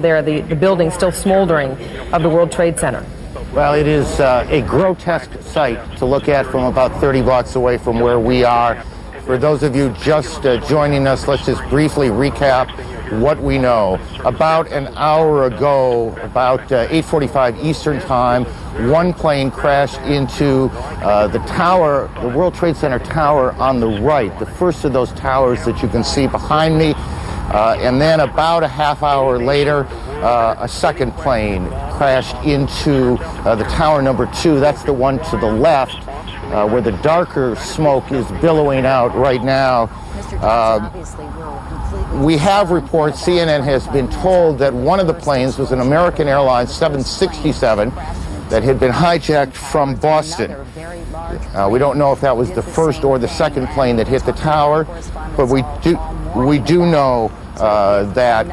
There, the building still smoldering of the World Trade Center. Well, it is a grotesque sight to look at from about 30 blocks away from where we are. For those of you just joining us, let's just briefly recap what we know. About an hour ago, about 8:45 Eastern Time, one plane crashed into the tower, the World Trade Center tower on the right, the first of those towers that you can see behind me. And then about a half hour later, a second plane crashed into the tower number 2. That's the one to the left, where the darker smoke is billowing out right now. We have reports, CNN has been told that one of the planes was an American Airlines 767 that had been hijacked from Boston. We don't know if that was the first or the second plane that hit the tower, but we do know that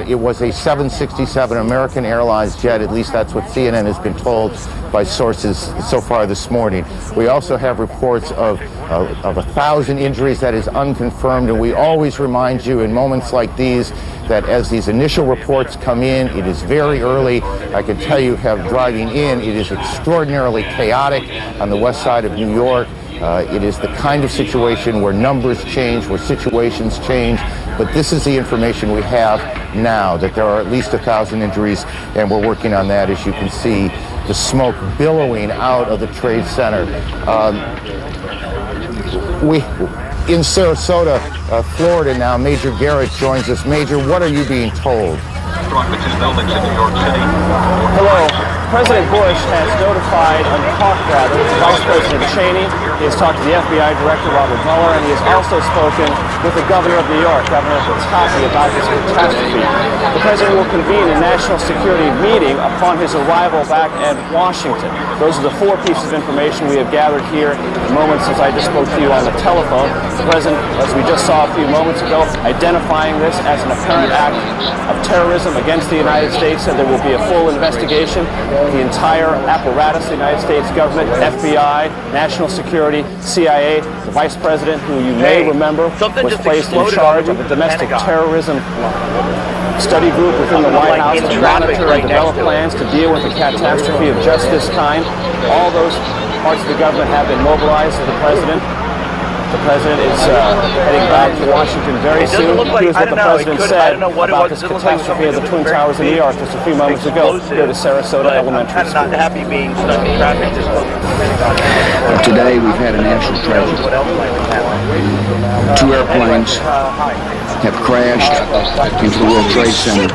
it was a 767 American Airlines jet. At least that's what CNN has been told by sources so far this morning. We also have reports of 1,000 injuries. That is unconfirmed, and we always remind you in moments like these that as these initial reports come in, it is very early. I can tell you, driving in, it is extraordinarily chaotic on the west side of New York. It is the kind of situation where numbers change, where situations change, but this is the information we have now, that there are at least 1,000 injuries, and we're working on that. As you can see, the smoke billowing out of the Trade Center. In Sarasota, Florida now, Major Garrett joins us. Major, what are you being told? Hello. President Bush has notified, Vice President Cheney. He has talked to the FBI Director, Robert Mueller, and he has also spoken with the Governor of New York, Governor Pataki, about this catastrophe. The President will convene a national security meeting upon his arrival back at Washington. Those are the 4 pieces of information we have gathered here the moment since I just spoke to you on the telephone. The President, as we just saw a few moments ago, identifying this as an apparent act of terrorism against the United States, said there will be a full investigation. The entire apparatus, the United States government, FBI, national security, CIA, the Vice President, who you may remember was placed in charge of a domestic terrorism study group within the White House to monitor and develop plans to deal with a catastrophe of just this kind. All those parts of the government have been mobilized to the President. The President is heading back to Washington very soon. Here's what the President said about this catastrophe of the Twin Towers in New York just a few moments ago here to Sarasota Elementary School. Today we've had a national tragedy. 2 airplanes have crashed into the World Trade Center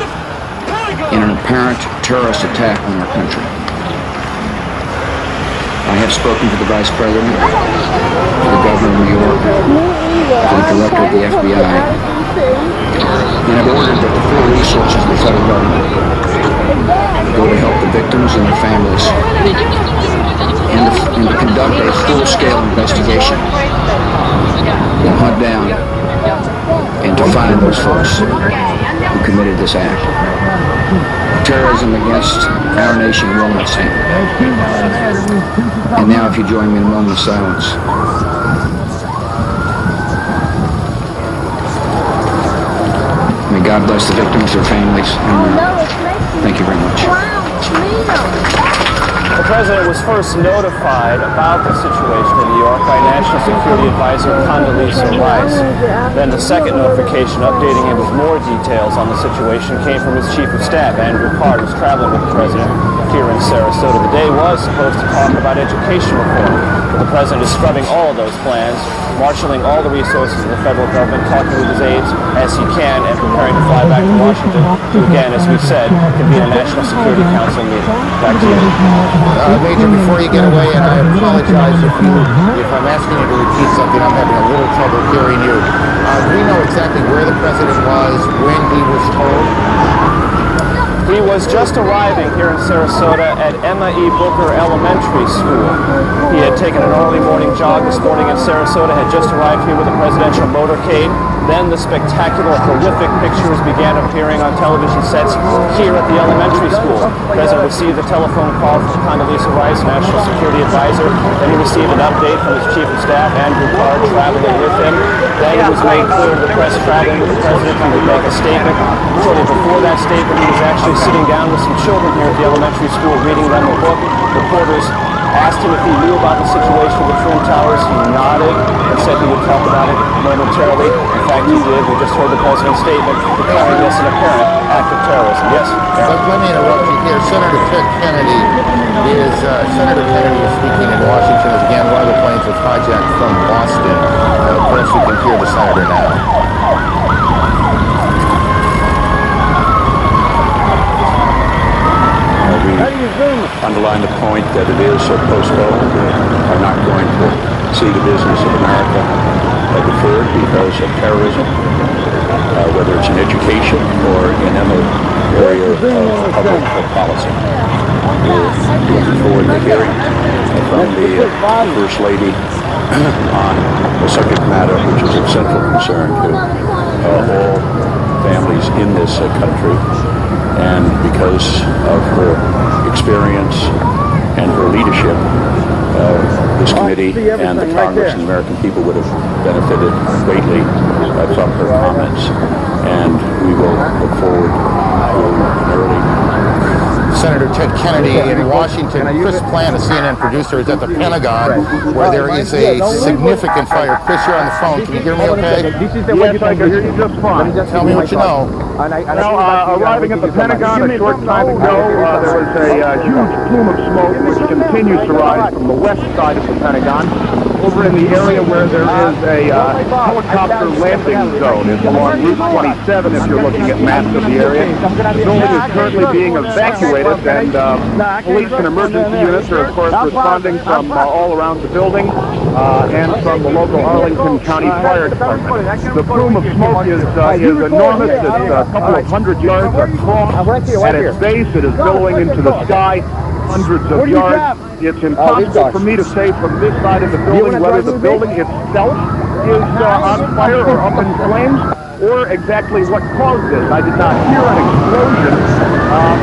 in an apparent terrorist attack on our country. I have spoken to the Vice President, to the Governor of New York, to the Director of the FBI, and have ordered that the full resources of the federal government go to help the victims and their families, and to conduct a full-scale investigation to hunt down and to find those folks who committed this act. Terrorism against our nation will not stand. And now, if you join me in a moment of silence. May God bless the victims, their families, and thank you very much. The President was first notified about the situation in New York by National Security Advisor Condoleezza Rice. Then the second notification updating him with more details on the situation came from his Chief of Staff, Andrew Card, who's traveling with the President here in Sarasota. The day was supposed to talk about education reform, but the President is scrubbing all of those plans, marshaling all the resources of the federal government, talking with his aides as he can, and preparing to fly back to Washington to, again, as we said, convene a National Security Council meeting. Back to you. Major, before you get away, and I apologize if I'm asking you to repeat something, I'm having a little trouble hearing you. Do we know exactly where the President was when he was told? He was just arriving here in Sarasota at Emma E. Booker Elementary School. He had taken an early morning jog this morning in Sarasota, had just arrived here with a presidential motorcade. Then the spectacular, horrific pictures began appearing on television sets here at the elementary school. The president received a telephone call from Condoleezza Rice, National Security Advisor. Then he received an update from his chief of staff, Andrew Carr, traveling with him. Then it was made clear to the press traveling with the president he would make a statement. Shortly before that statement, he was actually sitting down with some children here at the elementary school, reading them a book. Reporters asked him if he knew about the situation with the Twin Towers. He nodded and said he would talk about it momentarily. In fact, he did. We just heard the president's statement declaring this an apparent act of terrorism. Yes? Let me interrupt you here. Senator Kennedy is speaking in Washington as again one of the planes was hijacked from Boston. Perhaps we can hear the senator now. Underline the point that it is postponed. We are not going to see the business of America deferred because of terrorism, whether it's in education or in any area of public policy. We're looking forward to hearing from the First Lady on the subject matter, which is of central concern to all families in this country. And because of her experience and her leadership, this committee and the Congress and the American people would have benefited greatly from her comments. And we will look forward to an early Senator Ted Kennedy in Washington. Chris Plant, a CNN producer, is at the Pentagon, where there is a significant fire. Chris, you're on the phone. Can you hear me okay? Yes, I can hear you just fine. Tell me what you know. Well, arriving at the Pentagon a short time ago, there was a huge plume of smoke which continues to rise from the west side of the Pentagon. Over in the area where there is a helicopter landing zone. It's along Route 27 if you're looking at maps of the area. The building is currently being evacuated, and police and emergency units are, of course, responding from all around the building and from the local Arlington County Fire Department. The plume of smoke is enormous. It's a couple of hundred yards across. At its base, it is billowing into the sky hundreds of yards. It's impossible for me to say from this side of the building whether the building itself is on fire or up in flames, or exactly what caused this. I did not hear an explosion,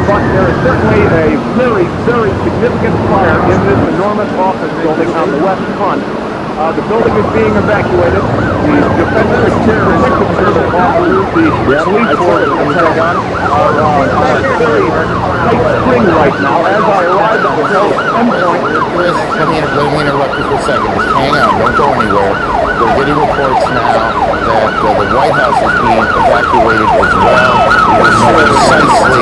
but there is certainly a very, very significant fire in this enormous office building on the west front. The building is being evacuated. The Defense Secretary, Secretary officers, the police force of the Pentagon are on a very tight string right now. As I arrive at the endpoint, Chris, let me interrupt you for a second. Just hang on. Don't go anywhere. We're getting reports now that the White House is being evacuated as well. We don't know precisely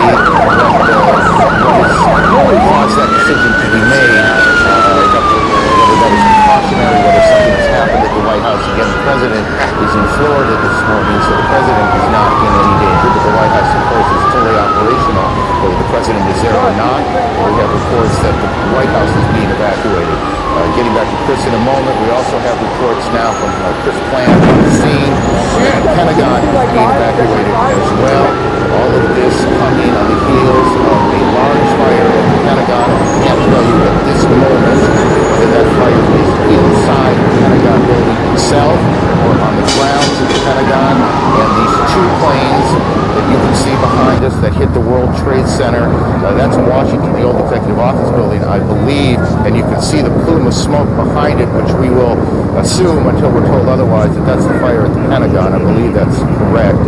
what caused that decision to be made. Whether that was precautionary, whether something has happened at the White House. Again, the president is in Florida this morning, so the president is not in any danger, but the White House, of course, is fully operational. Whether the president is there or not, we have reports that the White House is being evacuated. Getting back to Chris in a moment, we also have reports now from Chris Plant on the scene. The Pentagon is being evacuated as well. All of this coming on the heels of a large fire at the Pentagon. I can't tell you at this moment whether that fire is inside the Pentagon building itself or on the grounds of the Pentagon. And these two planes that you can see behind us that hit the World Trade Center, that's Washington, the old executive office building, I believe, and you can see the plume of smoke behind it, which we will assume until we're told otherwise that that's the fire at the Pentagon. I believe that's correct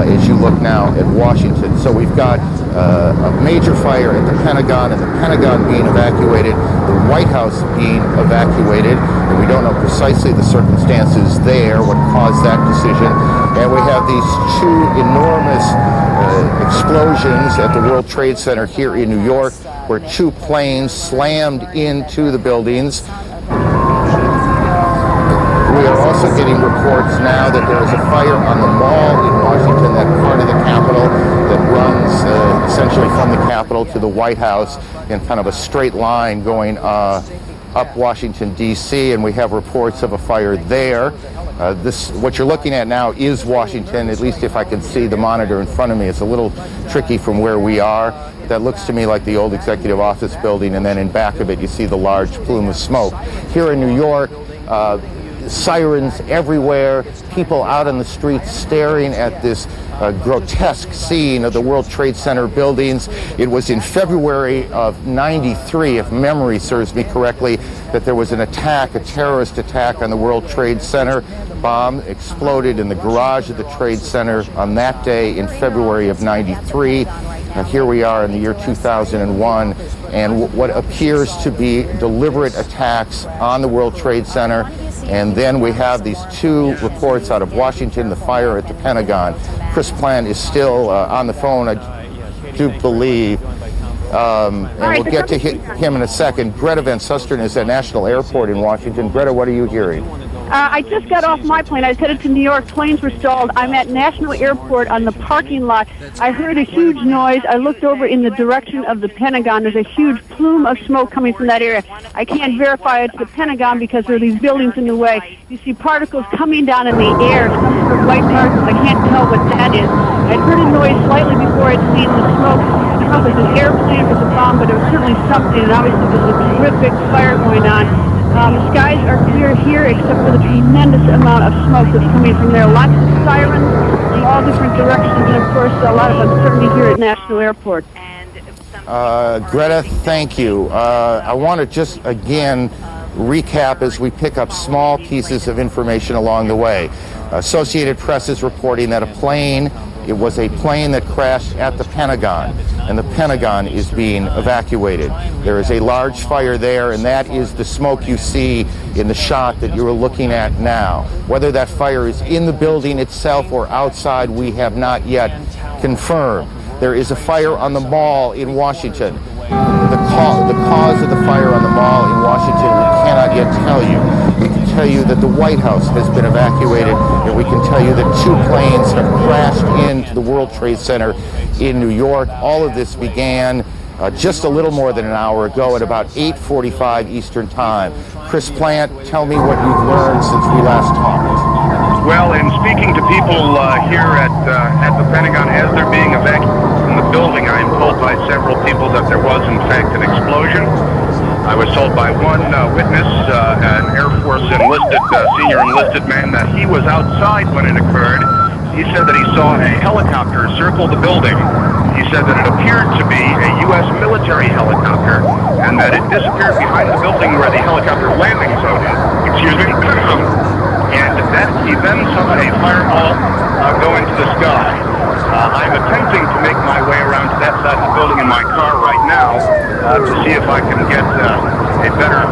as you look now at Washington. So we've got a major fire at the Pentagon, and the Pentagon being evacuated, the White House being evacuated, and we don't know precisely the circumstances there, what caused that decision. And we have these two enormous explosions at the World Trade Center here in New York, where two planes slammed into the buildings. We are also getting reports now that there is a fire on the mall in Washington, that part of the Capitol that runs essentially from the Capitol to the White House in kind of a straight line going up Washington, D.C., and we have reports of a fire there. What you're looking at now is Washington, at least if I can see the monitor in front of me. It's a little tricky from where we are. That looks to me like the old executive office building, and then in back of it you see the large plume of smoke. Here in New York, sirens everywhere, people out on the streets staring at this grotesque scene of the World Trade Center buildings. It was in February of '93, if memory serves me correctly, that there was an attack, a terrorist attack on the World Trade Center. Bomb exploded in the garage of the Trade Center on that day in February of '93. Here we are in the year 2001, and what appears to be deliberate attacks on the World Trade Center. And then we have these two reports out of Washington, the fire at the Pentagon. Chris Plant is still on the phone, I do believe. And we'll get to him in a second. Greta Van Susteren is at National Airport in Washington. Greta, what are you hearing? I just got off my plane. I was headed to New York. Planes were stalled. I'm at National Airport on the parking lot. I heard a huge noise. I looked over in the direction of the Pentagon. There's a huge plume of smoke coming from that area. I can't verify it's the Pentagon because there are these buildings in the way. You see particles coming down in the air, some sort of white particles. I can't tell what that is. I'd heard a noise slightly before I'd seen the smoke. I don't know if it was an airplane or it was a bomb, but it was certainly something. And obviously there's a terrific fire going on. The skies are clear here except for the tremendous amount of smoke that's coming from there. Lots of sirens in all different directions, and of course a lot of uncertainty here at National Airport. Greta, thank you. I want to just again recap as we pick up small pieces of information along the way. Associated Press is reporting that it was a plane that crashed at the Pentagon, and the Pentagon is being evacuated. There is a large fire there, and that is the smoke you see in the shot that you're looking at now. Whether that fire is in the building itself or outside, we have not yet confirmed. There is a fire on the mall in Washington. The cause of the fire on the mall in Washington, we cannot yet tell you. We can tell you that the White House has been evacuated, and we can tell you that two planes have crashed into the World Trade Center in New York. All of this began just a little more than an hour ago at about 8:45 Eastern Time. Chris Plant, tell me what you've learned since we last talked. Well, in speaking to people here at the Pentagon as they're being evacuated from the building, I am told by several people that there was in fact an explosion. I was told by one witness, an Air Force senior enlisted man, that he was outside when it occurred. He said that he saw a helicopter circle the building. He said that it appeared to be a U.S. military helicopter, and that it disappeared behind the building where the helicopter landing zone is. Excuse me. And that he then saw a fireball go into the sky. I'm attempting to make my way around to that side of the building in my car right now to see if I can get a better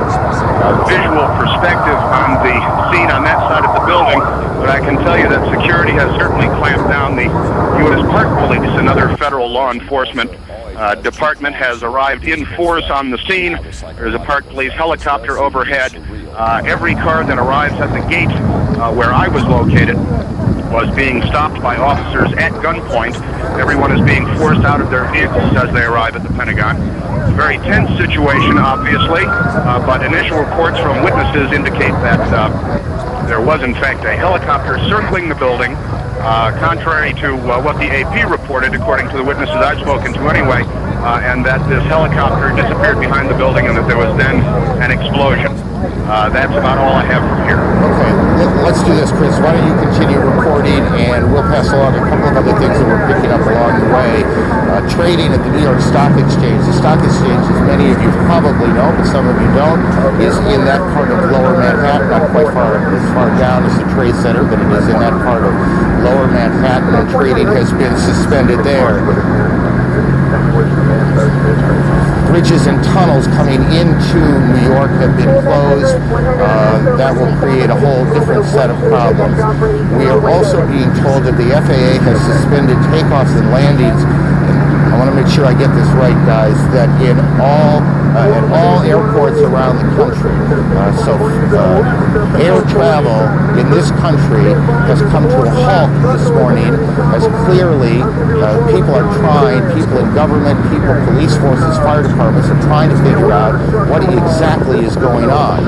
visual perspective on the scene on that side of the building. But I can tell you that security has certainly clamped down. The U.S. Park Police, another federal law enforcement department, has arrived in force on the scene. There's a Park Police helicopter overhead. Every car that arrives at the gate where I was located was being stopped by officers at gunpoint. Everyone is being forced out of their vehicles as they arrive at the Pentagon. It's a very tense situation, obviously, but initial reports from witnesses indicate that there was, in fact, a helicopter circling the building, contrary to what the AP reported, according to the witnesses I've spoken to anyway, and that this helicopter disappeared behind the building and that there was then an explosion. That's about all I have from here. Okay, let's do this, Chris. Why don't you continue reporting, and we'll pass along a couple of other things that we're picking up along the way. Trading at the New York Stock Exchange. The Stock Exchange, as many of you probably know, but some of you don't, is in that part of Lower Manhattan, not quite as far down as the Trade Center, but it is in that part of Lower Manhattan, and trading has been suspended there. Bridges and tunnels coming into New York have been closed. That will create a whole different set of problems. We are also being told that the FAA has suspended takeoffs and landings. And I want to make sure I get this right, guys, that at all airports around the country, air travel in this country has come to a halt this morning, as clearly people in government, police forces, fire departments are trying to figure out what exactly is going on.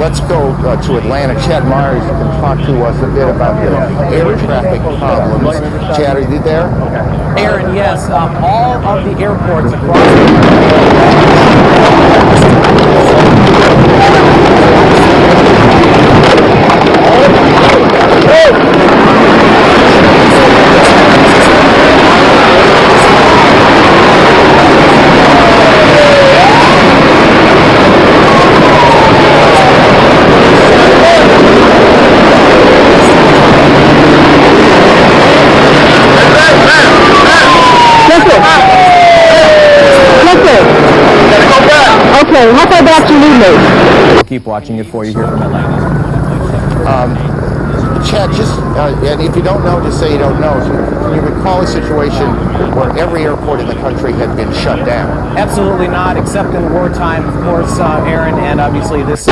let's go to Atlanta. Chad Myers can talk to us a bit about the air traffic problems. Chad, are you there? Aaron, yes. All of the airports across the Okay, how far back do you need me? We'll keep watching it for you here from Atlanta. Chad, just, and if you don't know, just say you don't know. Can you recall a situation where every airport in the country had been shut down? Absolutely not, except in wartime, of course, Aaron, and obviously this.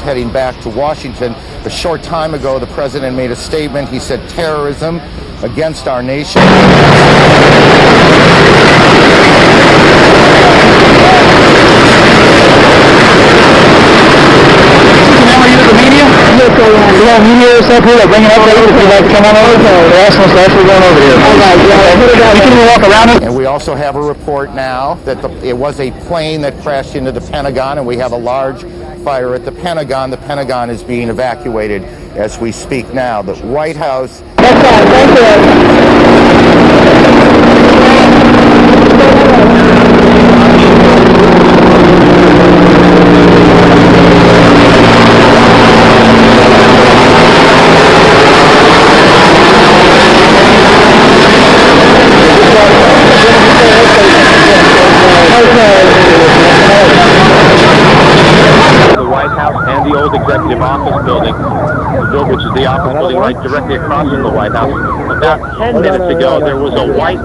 Heading back to Washington. A short time ago, the president made a statement. He said terrorism against our nation. And we also have a report now that it was a plane that crashed into the Pentagon, and we have a large fire at the Pentagon. The Pentagon is being evacuated as we speak now. The White House. That's fine, thank The old executive office building, which is the office building right directly across from the White House. About 10 minutes ago, there was a white...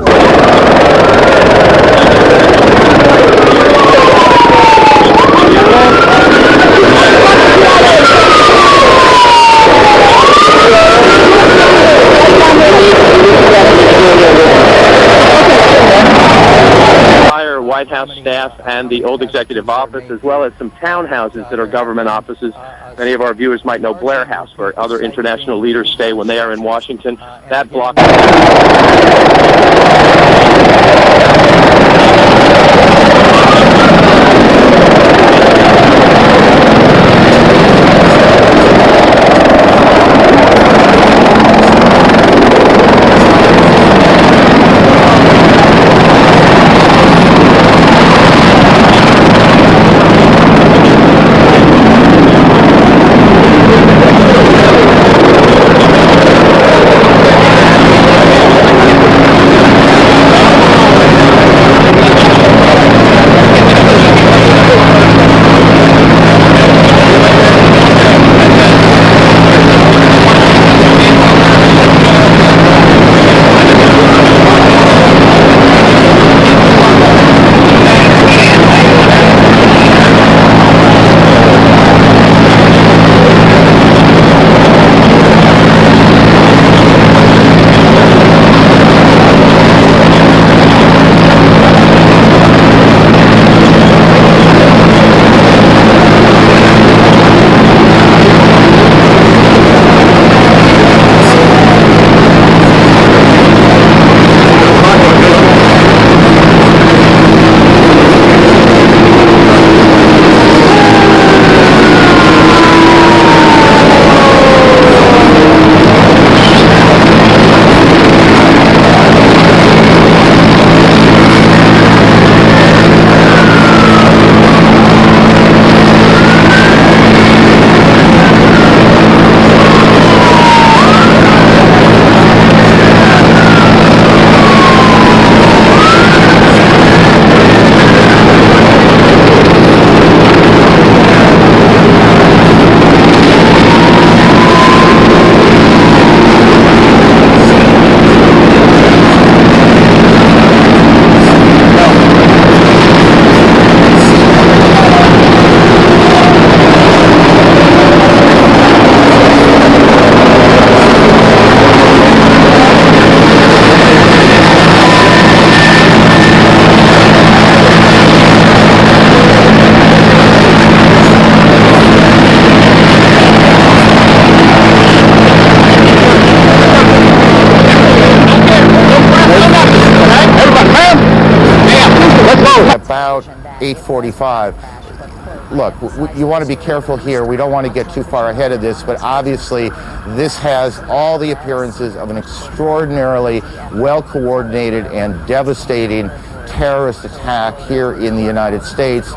White House staff and the old executive office, as well as some townhouses that are government offices. Many of our viewers might know Blair House, where other international leaders stay when they are in Washington. That block... about 8:45. Look, you want to be careful here. We don't want to get too far ahead of this, but obviously this has all the appearances of an extraordinarily well-coordinated and devastating terrorist attack here in the United States.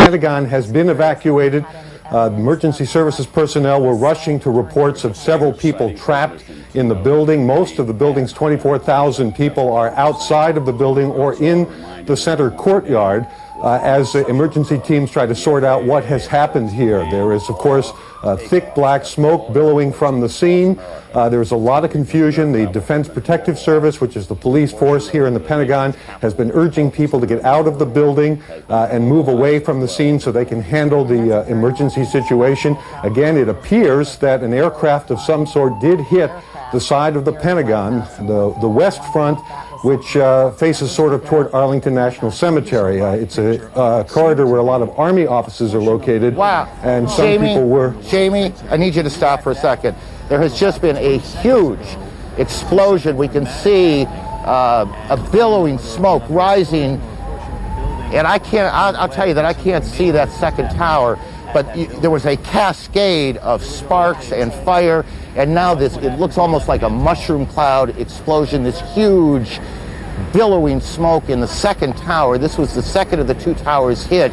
Pentagon has been evacuated. Emergency services personnel were rushing to reports of several people trapped in the building. Most of the building's 24,000 people are outside of the building or in the center courtyard as emergency teams try to sort out what has happened here. There is, of course, thick black smoke billowing from the scene. There's a lot of confusion. The Defense Protective Service, which is the police force here in the Pentagon, has been urging people to get out of the building and move away from the scene so they can handle the emergency situation. Again, it appears that an aircraft of some sort did hit the side of the Pentagon, the west front, which faces sort of toward Arlington National Cemetery. It's a corridor where a lot of Army offices are located. Wow. And some people were... Jamie, I need you to stop for a second. There has just been a huge explosion. We can see a billowing smoke rising. And I'll tell you that I can't see that second tower, but there was a cascade of sparks and fire, and now it looks almost like a mushroom cloud explosion, this huge billowing smoke in the second tower. This was the second of the two towers hit.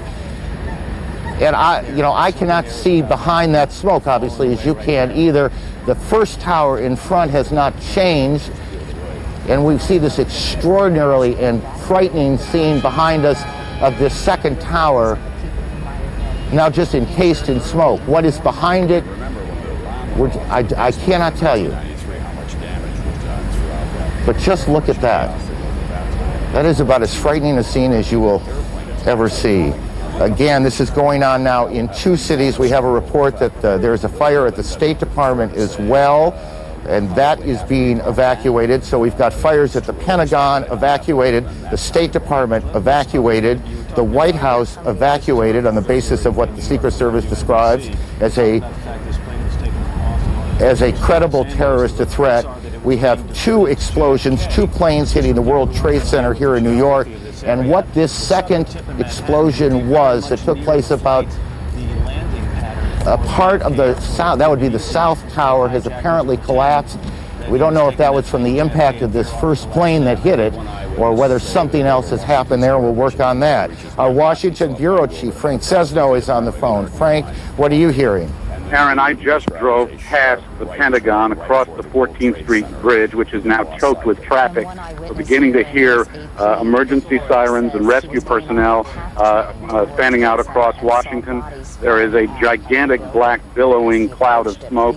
And I cannot see behind that smoke, obviously, as you can either. The first tower in front has not changed, and we see this extraordinarily and frightening scene behind us of this second tower, now just encased in smoke. What is behind it, I cannot tell you. But just look at that. That is about as frightening a scene as you will ever see. Again, this is going on now in two cities. We have a report that there's a fire at the State Department as well, and that is being evacuated. So we've got fires at the Pentagon evacuated, the State Department evacuated, the White House evacuated on the basis of what the Secret Service describes as a credible terrorist threat. We have two explosions, two planes hitting the World Trade Center here in New York. And what this second explosion was, that took place about a part of the south, that would be the South Tower, has apparently collapsed. We don't know if that was from the impact of this first plane that hit it, or whether something else has happened there. We'll work on that. Our Washington Bureau Chief, Frank Cesno, is on the phone. Frank, what are you hearing? Aaron, I just drove past the Pentagon across the 14th Street Bridge, which is now choked with traffic. We're beginning to hear emergency sirens and rescue personnel fanning out across Washington. There is a gigantic black billowing cloud of smoke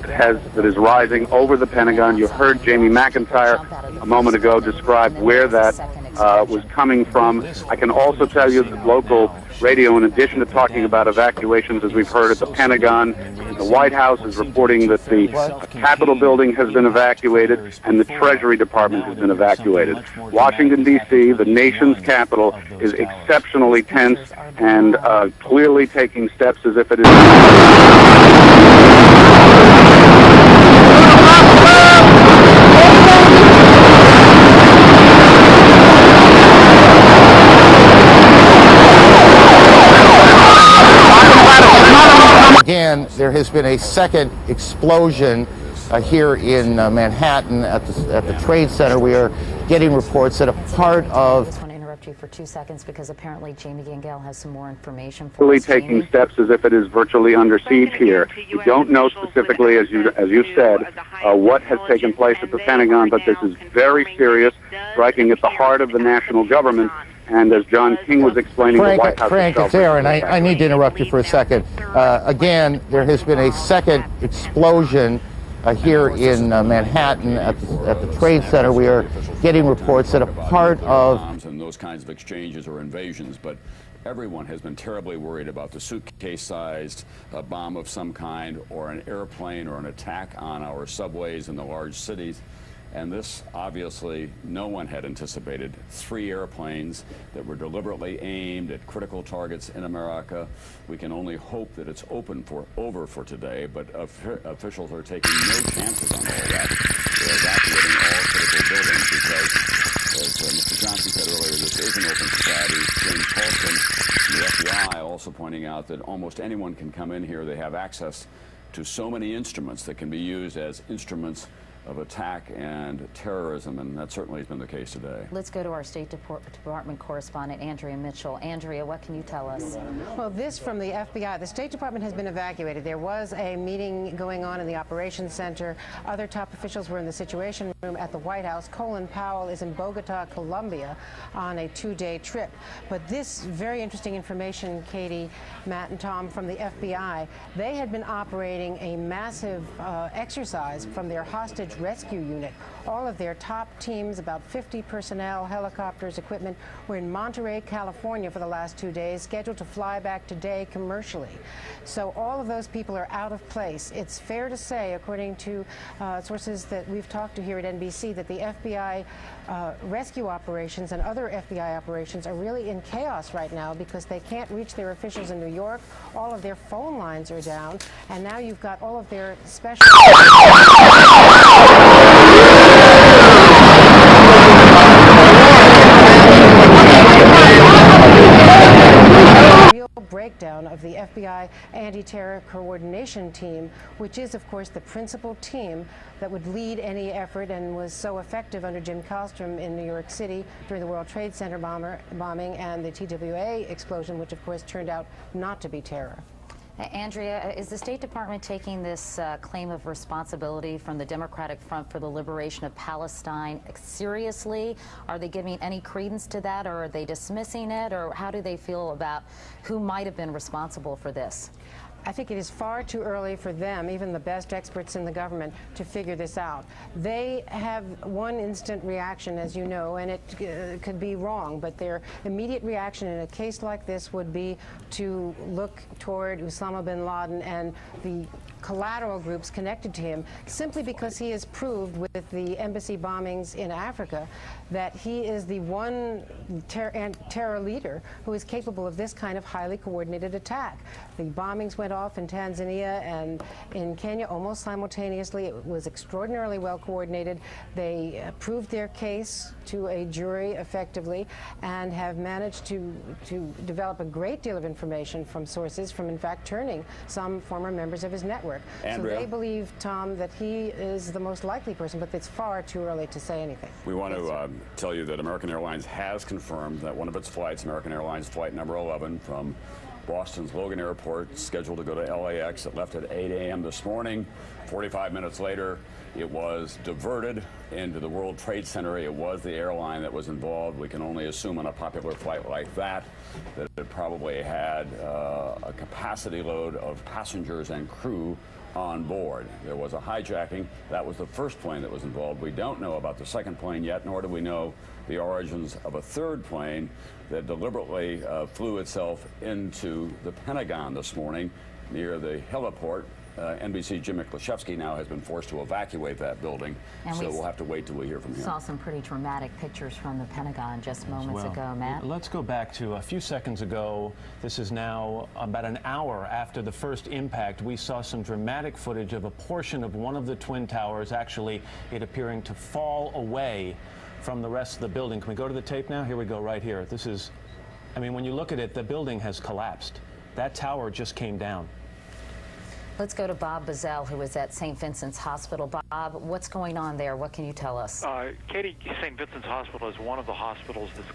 that is rising over the Pentagon. You heard Jamie McIntyre a moment ago describe where that was coming from. I can also tell you that local radio, in addition to talking about evacuations, as we've heard at the Pentagon, the White House is reporting that the Capitol building has been evacuated and the Treasury Department has been evacuated. Washington, D.C., the nation's capital, is exceptionally tense and clearly taking steps as if it is... Again, there has been a second explosion here in Manhattan at the Trade Center. We are getting reports that a part of... I want to interrupt you for 2 seconds because apparently Jamie Gangel has some more information for us. Taking steps as if it is virtually under siege here. We don't know specifically, as you said, what has taken place at the Pentagon, but this is very serious, striking at the heart of the national government. And as John King was explaining, the White House Frank, itself it's Aaron. I need to interrupt you for a second. Again, there has been a second explosion here in Manhattan at the Trade Center. We are getting reports that a part of and those kinds of exchanges or invasions, but everyone has been terribly worried about the suitcase-sized bomb of some kind, or an airplane, or an attack on our subways in the large cities. And this, obviously, no one had anticipated. 3 airplanes that were deliberately aimed at critical targets in America. We can only hope that it's over for today, but officials are taking no chances on all that. They're evacuating all critical buildings because, as Mr. Johnson said earlier, this is an open society. James Paulson from the FBI also pointing out that almost anyone can come in here. They have access to so many instruments that can be used as instruments of attack and terrorism, and that certainly has been the case today. Let's go to our State Department correspondent, Andrea Mitchell. Andrea, what can you tell us? Well, this from the FBI. The State Department has been evacuated. There was a meeting going on in the Operations Center. Other top officials were in the Situation Room at the White House. Colin Powell is in Bogota, Colombia, on a 2-day trip. But this very interesting information, Katie, Matt, and Tom, from the FBI, they had been operating a massive exercise from their hostage rescue unit. All of their top teams, about 50 personnel, helicopters, equipment, were in Monterey, California for the last 2 days, scheduled to fly back today commercially. So all of those people are out of place. It's fair to say, according to sources that we've talked to here at NBC, that the FBI rescue operations and other FBI operations are really in chaos right now because they can't reach their officials in New York. All of their phone lines are down, and now you've got all of their special breakdown of the FBI anti-terror coordination team, which is, of course, the principal team that would lead any effort and was so effective under Jim Kallstrom in New York City during the World Trade Center bombing and the TWA explosion, which, of course, turned out not to be terror. Andrea, is the State Department taking this claim of responsibility from the Democratic Front for the Liberation of Palestine seriously? Are they giving any credence to that, or are they dismissing it, or how do they feel about who might have been responsible for this? I think it is far too early for them, even the best experts in the government, to figure this out. They have one instant reaction, as you know, and it could be wrong, but their immediate reaction in a case like this would be to look toward Osama bin Laden and the collateral groups connected to him, simply because he has proved with the embassy bombings in Africa that he is the one terror leader who is capable of this kind of highly coordinated attack. The bombings went off in Tanzania and in Kenya almost simultaneously. It was extraordinarily well coordinated. They proved their case to a jury effectively and have managed to develop a great deal of information from sources, from in fact turning some former members of his network. Andrea? So they believe, Tom, that he is the most likely person, but it's far too early to say anything. We want to tell you that American Airlines has confirmed that one of its flights, American Airlines flight number 11 from Boston's Logan Airport, scheduled to go to LAX. It left at 8 a.m. this morning. 45 minutes later, it was diverted into the World Trade Center. It was the airline that was involved. We can only assume on a popular flight like that it probably had a capacity load of passengers and crew on board. There was a hijacking. That was the first plane that was involved. We don't know about the second plane yet, nor do we know the origins of a third plane that deliberately flew itself into the Pentagon this morning near the heliport. NBC Jim Miklaszewski now has been forced to evacuate that building, and so we'll have to wait till we hear from him. Saw some pretty dramatic pictures from the Pentagon just moments ago, Matt. Let's go back to a few seconds ago. This is now about an hour after the first impact. We saw some dramatic footage of a portion of one of the Twin Towers, actually it appearing to fall away from the rest of the building. Can we go to the tape now? Here we go, right here. This is, I mean, when you look at it, the building has collapsed. That tower just came down. Let's go to Bob Bazell, who is at St. Vincent's Hospital. Bob, what's going on there? What can you tell us? Katie, St. Vincent's Hospital is one of the hospitals that's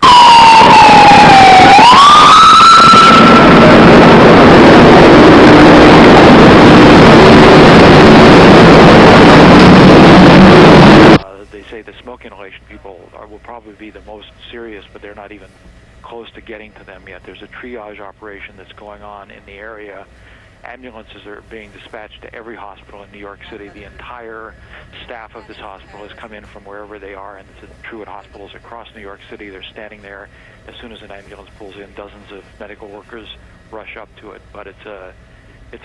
they say the smoke inhalation people will probably be the most serious, but they're not even close to getting to them yet. There's a triage operation that's going on in the area. Ambulances are being dispatched to every hospital in New York City. The entire staff of this hospital has come in from wherever they are, and it's true at hospitals across New York City. They're standing there. As soon as an ambulance pulls in, dozens of medical workers rush up to it. But it's a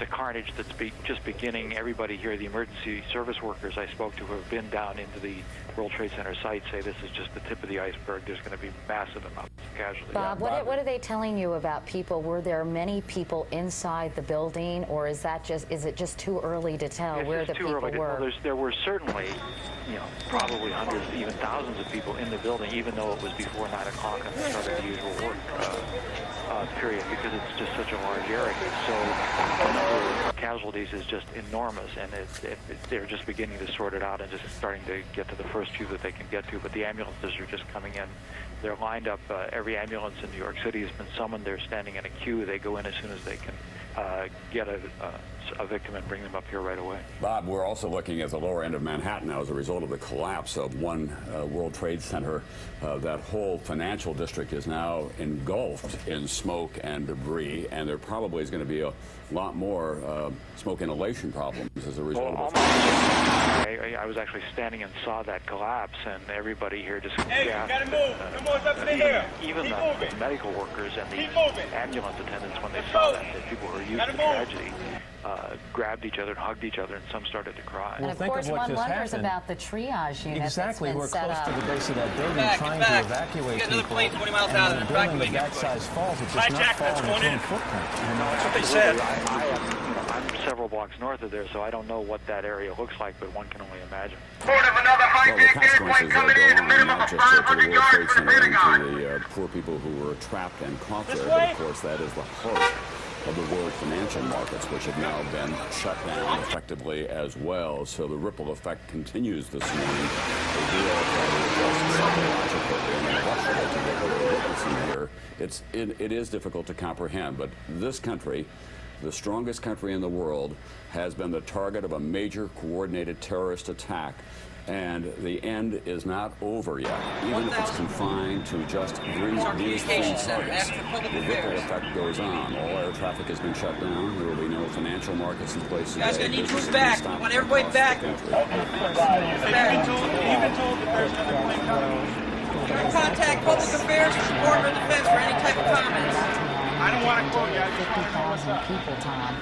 carnage that's just beginning. Everybody here, the emergency service workers I spoke to who have been down into the World Trade Center site, say this is just the tip of the iceberg. There's going to be massive amounts of casualties. Bob, what are they telling you about people? Were there many people inside the building, or is it just too early to tell where the people were? Well, there were certainly, probably hundreds, even thousands of people in the building, even though it was before 9 o'clock and the start of the usual work period, because it's just such a large area. So the number of casualties is just enormous, and they're just beginning to sort it out and just starting to get to the first few that they can get to. But the ambulances are just coming in. They're lined up. Every ambulance in New York City has been summoned. They're standing in a queue. They go in as soon as they can get a victim and bring them up here right away. Bob, we're also looking at the lower end of Manhattan now as a result of the collapse of one World Trade Center. That whole financial district is now engulfed in smoke and debris, and there probably is going to be a lot more smoke inhalation problems as a result of it. I was actually standing and saw that collapse, and everybody here just Hey, you gotta move. Come on, up in the air. Even the medical workers and the ambulance attendants, when they saw that, the people who were used to tragedy, grabbed each other and hugged each other, and some started to cry. And of course, one wonders about the triage unit. Exactly, that's been we're set close up. to the base of that building, trying to evacuate people. Plane 20 miles and out when of a building of that size falls, it does not fall on its own footprint. That's what they said. I'm several blocks north of there, so I don't know what that area looks like, but one can only imagine. Well, the consequences go on not just to the World Trade Center and to the poor people who were trapped and caught there, but of course that is the heart of the world financial markets, which have now been shut down effectively as well. So the ripple effect continues this morning. We all try to adjust psychologically and intellectually to what we're witnessing here. It is difficult to comprehend, but this country, the strongest country in the world, has been the target of a major coordinated terrorist attack, and the end is not over yet, even if it's confined to just these three targets. The ripple effect goes on. All air traffic has been shut down. There will be no financial markets in place today. You guys gonna need to move back. I want everybody back. You've been told that there's another plane coming. Contact Public Affairs or Department of Defense for any type of comments. I don't want to quote you. I just want to know what's up. People, Tom.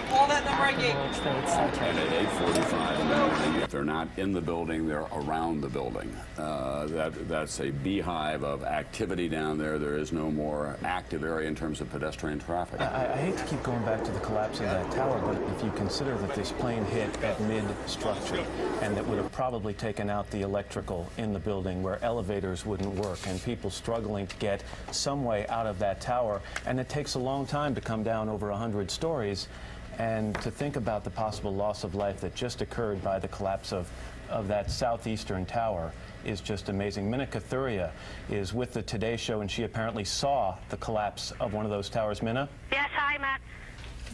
Call that number I gave. And at 8:45 in the morning, if they're not in the building, they're around the building. That's a beehive of activity down there. There is no more active area in terms of pedestrian traffic. I hate to keep going back to the collapse of that tower, but if you consider that this plane hit at mid-structure and that would have probably taken out the electrical in the building where elevators wouldn't work and people struggling to get some way out of that tower, and it takes a long time to come down over 100 stories, and to think about the possible loss of life that just occurred by the collapse of that southeastern tower is just amazing. Minna Kathuria is with the Today Show, and she apparently saw the collapse of one of those towers. Minna? Yes, hi, Matt.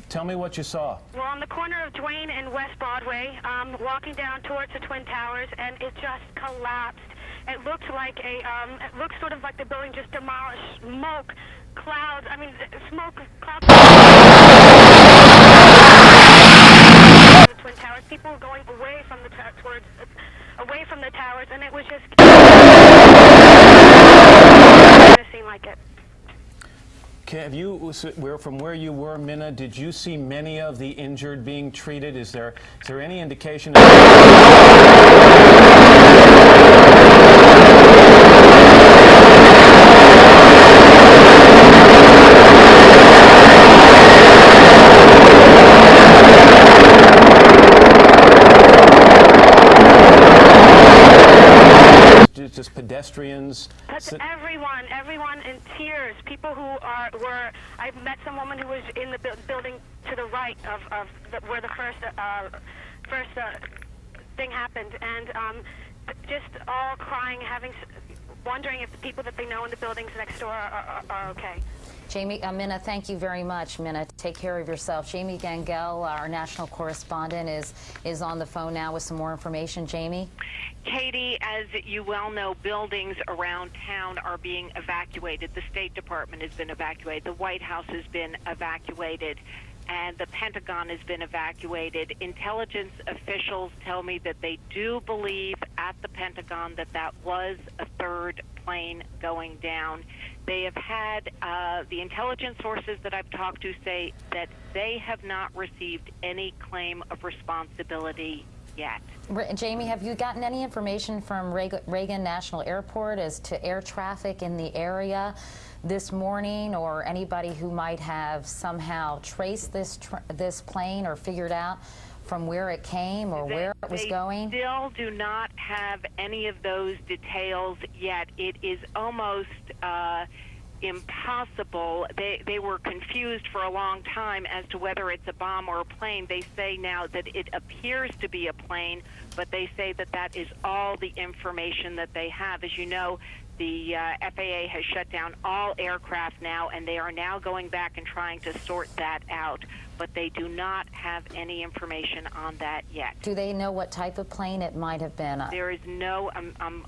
Tell me what you saw. Well, on the corner of Duane and West Broadway, walking down towards the Twin Towers, and it just collapsed. It looked like it looked sort of like the building just demolished. Smoke, clouds, smoke, clouds. The Twin Towers, people were going away from the towers, and it was just it seemed like it. Have you, from where you were, Minna, did you see many of the injured being treated? Is there any indication just pedestrians? That's everyone in tears. People who were. I met some woman who was in the building to the right of where the first thing happened, and just all crying, wondering if the people that they know in the buildings next door are okay. Jamie, Minna, thank you very much. Minna, take care of yourself. Jamie Gangel, our national correspondent, is on the phone now with some more information. Jamie? Katie, as you well know, buildings around town are being evacuated. The State Department has been evacuated. The White House has been evacuated. And the Pentagon has been evacuated. Intelligence officials tell me that they do believe at the Pentagon that that was a third plane going down. They have had, the intelligence sources that I've talked to say that they have not received any claim of responsibility yet. Jamie, have you gotten any information from Reagan National Airport as to air traffic in the area this morning, or anybody who might have somehow traced this plane or figured out from where it came or where it was going? They still do not have any of those details yet. It is almost impossible. They were confused for a long time as to whether it's a bomb or a plane. They say now that it appears to be a plane, but they say that that is all the information that they have. As you know, the FAA has shut down all aircraft now, and they are now going back and trying to sort that out. But they do not have any information on that yet. Do they know what type of plane it might have been? There is no,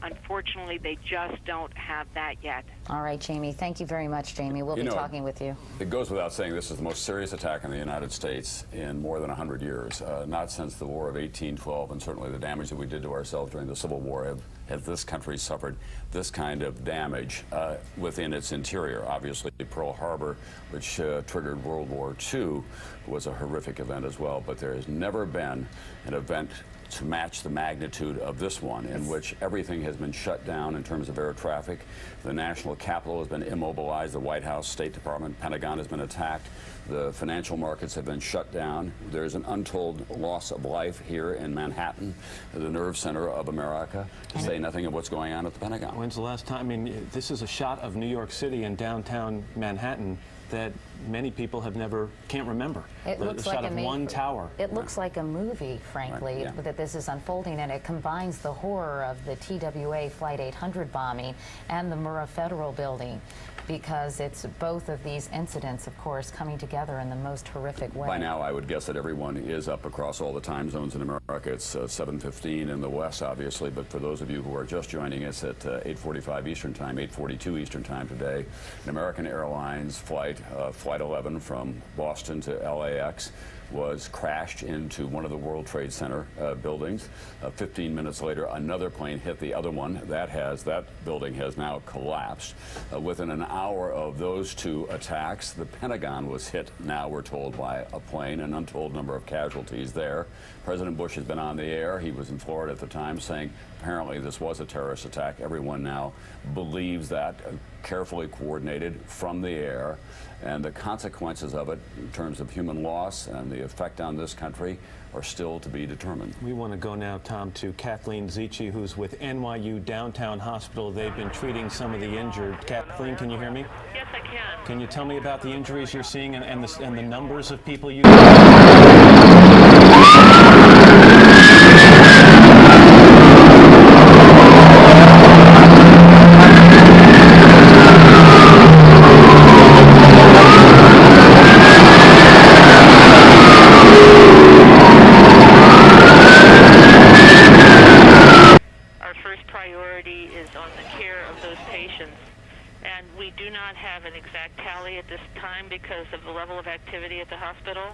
unfortunately, they just don't have that yet. All right, Jamie. Thank you very much, Jamie. We'll be talking with you. It goes without saying this is the most serious attack in the United States in more than 100 years. Not since the War of 1812, and certainly the damage that we did to ourselves during the Civil War has this country suffered this kind of damage within its interior. Obviously, Pearl Harbor, which triggered World War II, was a horrific event as well, but there has never been an event to match the magnitude of this one, in which everything has been shut down in terms of air traffic. The national capital has been immobilized. The White House, State Department, Pentagon has been attacked. The financial markets have been shut down. There's an untold loss of life here in Manhattan, the nerve center of America, to say nothing of what's going on at the Pentagon. When's the last time? I mean, this is a shot of New York City and downtown Manhattan that many people can't remember. It looks like one tower. It looks like a movie, frankly, that this is unfolding, and it combines the horror of the TWA Flight 800 bombing and the Murrah Federal Building, because it's both of these incidents, of course, coming together in the most horrific way. By now, I would guess that everyone is up across all the time zones in America. It's 7:15 in the West, obviously, but for those of you who are just joining us at 8:45 Eastern Time, 8:42 Eastern Time today, an American Airlines flight, Flight 11 from Boston to LAX, was crashed into one of the World Trade Center buildings. 15 minutes later, another plane hit the other one. That building has now collapsed. Within an hour of those two attacks, the Pentagon was hit, now we're told, by a plane, an untold number of casualties there. President Bush has been on the air. He was in Florida at the time, saying apparently this was a terrorist attack. Everyone now believes that, carefully coordinated from the air. And the consequences of it in terms of human loss and the effect on this country are still to be determined. We want to go now, Tom, to Kathleen Zicci, who's with NYU Downtown Hospital. They've been treating some of the injured. Kathleen, can you hear me? Yes, I can. Can you tell me about the injuries you're seeing and the numbers of people you... At this time because of the level of activity at the hospital.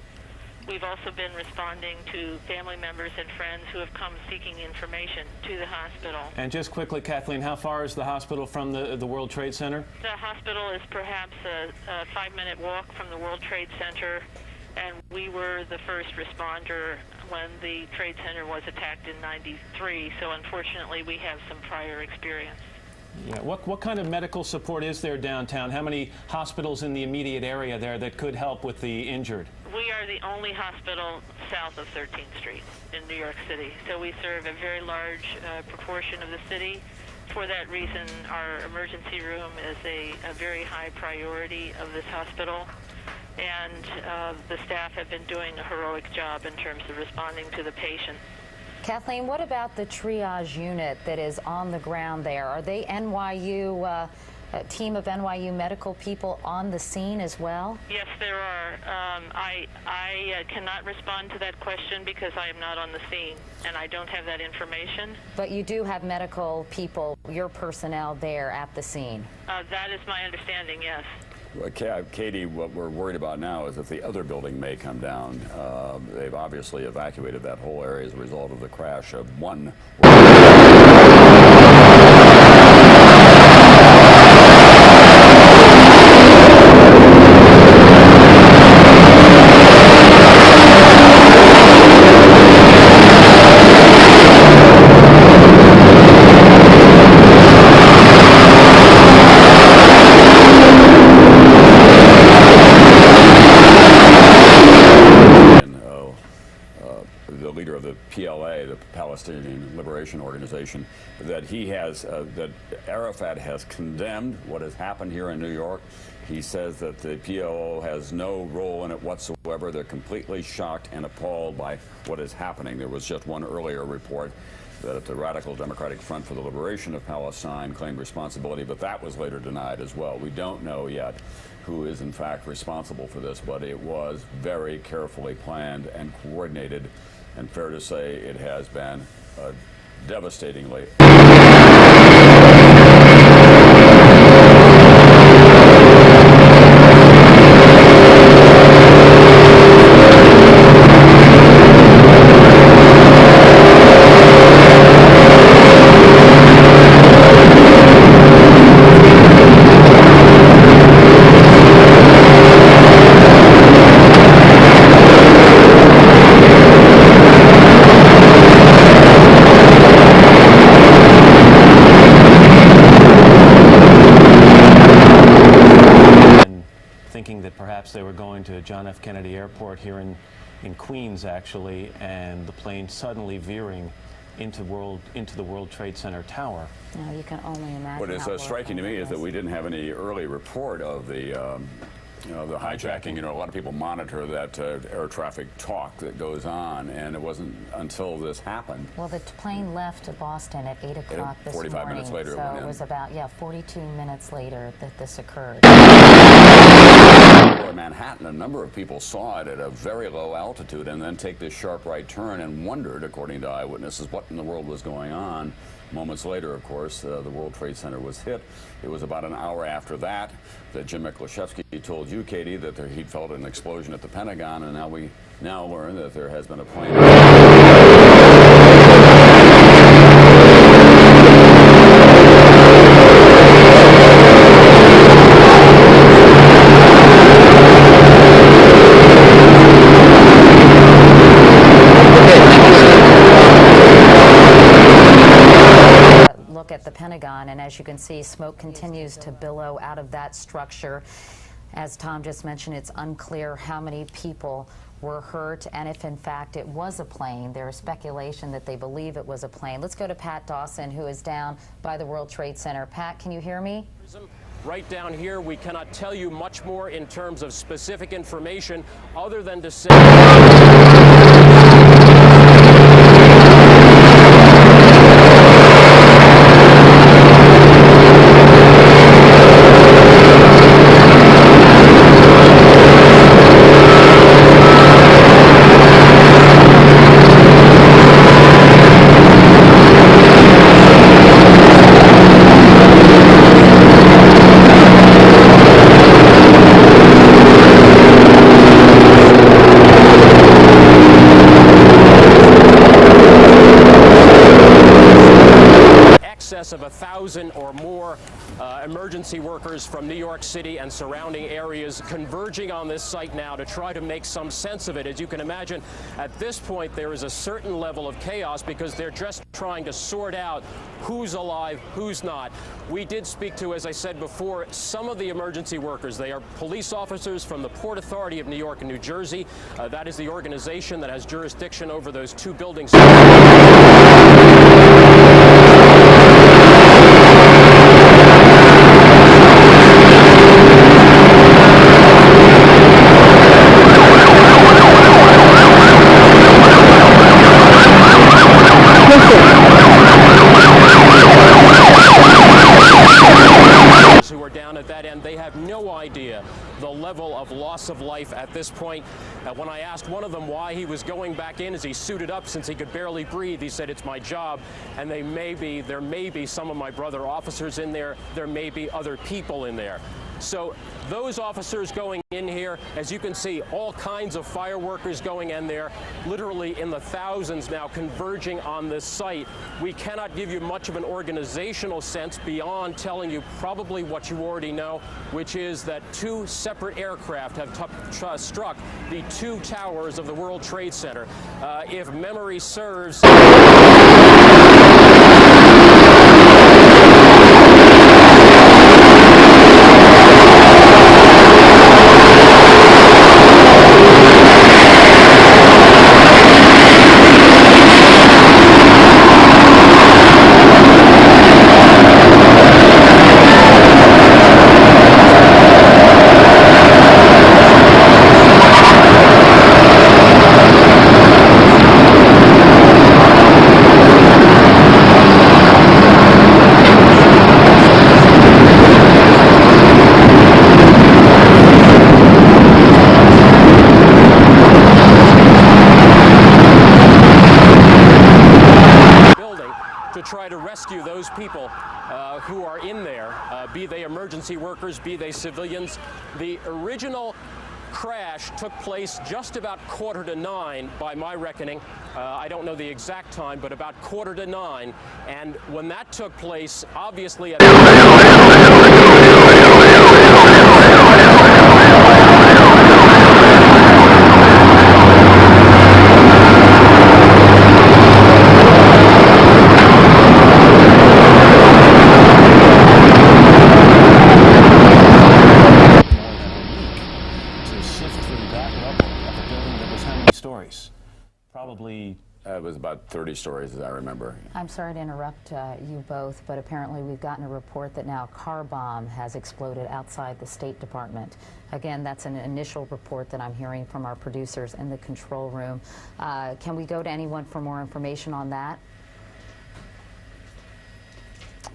We've also been responding to family members and friends who have come seeking information to the hospital. And just quickly, Kathleen, how far is the hospital from the World Trade Center? The hospital is perhaps a 5-minute walk from the World Trade Center, and we were the first responder when the Trade Center was attacked in '93, so unfortunately we have some prior experience. Yeah. What kind of medical support is there downtown? How many hospitals in the immediate area there that could help with the injured? We are the only hospital south of 13th Street in New York City, so we serve a very large proportion of the city. For that reason, our emergency room is a very high priority of this hospital, and the staff have been doing a heroic job in terms of responding to the patients. Kathleen, what about the triage unit that is on the ground there? Are they NYU a team of NYU medical people on the scene as well? Yes, there are. I cannot respond to that question because I am not on the scene and I don't have that information. But you do have medical people, your personnel there at the scene? That is my understanding, yes. Well, Katie, what we're worried about now is that the other building may come down. They've obviously evacuated that whole area as a result of the crash of one. The PLA, the Palestinian Liberation Organization, that he has, that Arafat has condemned what has happened here in New York. He says that the PLO has no role in it whatsoever. They're completely shocked and appalled by what is happening. There was just one earlier report that the Radical Democratic Front for the Liberation of Palestine claimed responsibility, but that was later denied as well. We don't know yet who is in fact responsible for this, but it was very carefully planned and coordinated. And fair to say, it has been devastatingly. That perhaps they were going to John F. Kennedy Airport here in Queens, actually, and the plane suddenly veering into the World Trade Center tower. Now, you can only imagine. What is striking to me is that we didn't have any early report of the the hijacking. A lot of people monitor that air traffic talk that goes on, and it wasn't until this happened. Well, the plane left to Boston at 8 o'clock this 45 morning. minutes later. So it was about, 42 minutes later that this occurred. In Manhattan, a number of people saw it at a very low altitude and then take this sharp right turn and wondered, according to eyewitnesses, what in the world was going on. Moments later, of course, the World Trade Center was hit. It was about an hour after that Jim Miklashevsky told you, Katie, that he felt an explosion at the Pentagon, and now we learn that there has been a plane. At the Pentagon, and as you can see, smoke continues to billow out of that structure. As Tom just mentioned, it's unclear how many people were hurt and if in fact it was a plane. There is speculation that they believe it was a plane. Let's go to Pat Dawson, who is down by the World Trade Center. Pat, can you hear me? Right down here, we cannot tell you much more in terms of specific information other than to say of 1,000 or more emergency workers from New York City and surrounding areas converging on this site now to try to make some sense of it. As you can imagine, at this point there is a certain level of chaos because they're just trying to sort out who's alive, who's not. We did speak to, as I said before, some of the emergency workers. They are police officers from the Port Authority of New York and New Jersey. That is the organization that has jurisdiction over those two buildings. Who are loss of life at this point. When I asked one of them why he was going back in as he suited up since he could barely breathe, he said, "It's my job, and there may be some of my brother officers in there. There may be other people in there." So those officers going in here, as you can see, all kinds of fire workers going in there, literally in the thousands now converging on this site. We cannot give you much of an organizational sense beyond telling you probably what you already know, which is that 2 separate aircraft have struck the 2 towers of the World Trade Center. If memory serves, try to rescue those people who are in there, be they emergency workers, be they civilians. The original crash took place just about 8:45 by my reckoning. I don't know the exact time, but about 8:45. And when that took place, obviously probably it was about 30 stories, as I remember. I'm sorry to interrupt you both, but apparently we've gotten a report that now a car bomb has exploded outside the State Department. Again, that's an initial report that I'm hearing from our producers in the control room. Can we go to anyone for more information on that?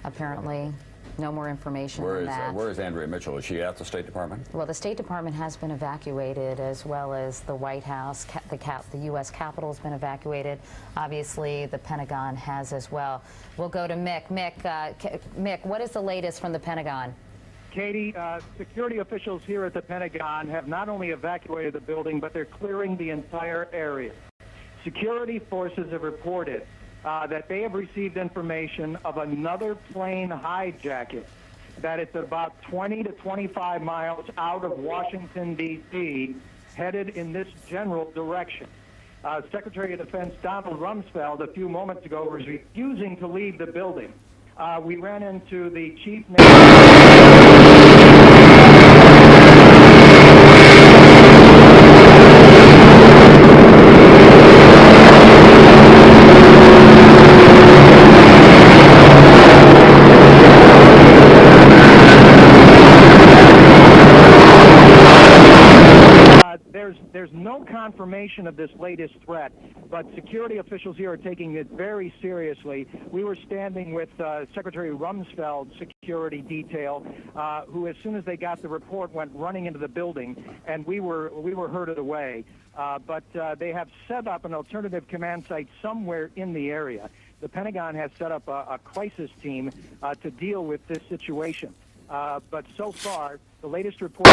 Apparently, no more information than that. Where is Andrea Mitchell? Is she at the State Department? Well, the State Department has been evacuated, as well as the White House. The U.S. Capitol has been evacuated. Obviously, the Pentagon has as well. We'll go to Mick. Mick, what is the latest from the Pentagon? Katie, security officials here at the Pentagon have not only evacuated the building, but they're clearing the entire area. Security forces have reported that they have received information of another plane hijacking, that it's about 20 to 25 miles out of Washington, D.C., headed in this general direction. Secretary of Defense Donald Rumsfeld a few moments ago was refusing to leave the building. We ran into the chief There's no confirmation of this latest threat, but security officials here are taking it very seriously. We were standing with Secretary Rumsfeld's security detail, who, as soon as they got the report, went running into the building, and we were herded away. But they have set up an alternative command site somewhere in the area. The Pentagon has set up a crisis team to deal with this situation. But so far, the latest report...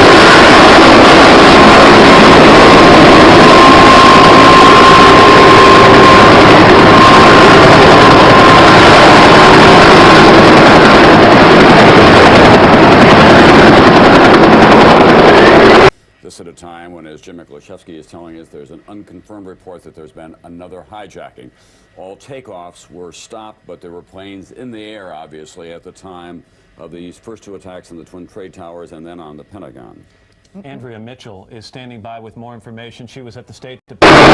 This at a time when, as Jim Miklashevsky is telling us, there's an unconfirmed report that there's been another hijacking. All takeoffs were stopped, but there were planes in the air, obviously, at the time of these first 2 attacks on the Twin Trade Towers and then on the Pentagon. Andrea Mitchell is standing by with more information. She was at the State Department.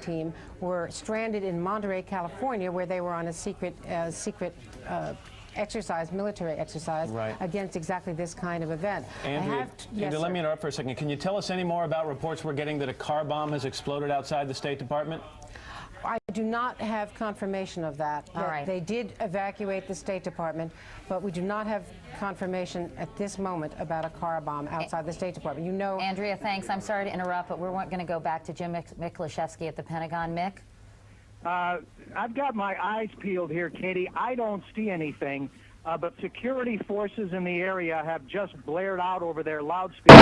team were stranded in Monterey, California, where they were on a secret exercise, military exercise, against exactly this kind of event. Andrea, let me interrupt for a second. Can you tell us any more about reports we're getting that a car bomb has exploded outside the State Department? I do not have confirmation of that. All right. They did evacuate the State Department, but we do not have confirmation at this moment about a car bomb outside the State Department. You know, Andrea, thanks. I'm sorry to interrupt, but we're going to go back to Jim Miklashevsky at the Pentagon. Mick? I've got my eyes peeled here, Katie. I don't see anything, but security forces in the area have just blared out over their loudspeakers.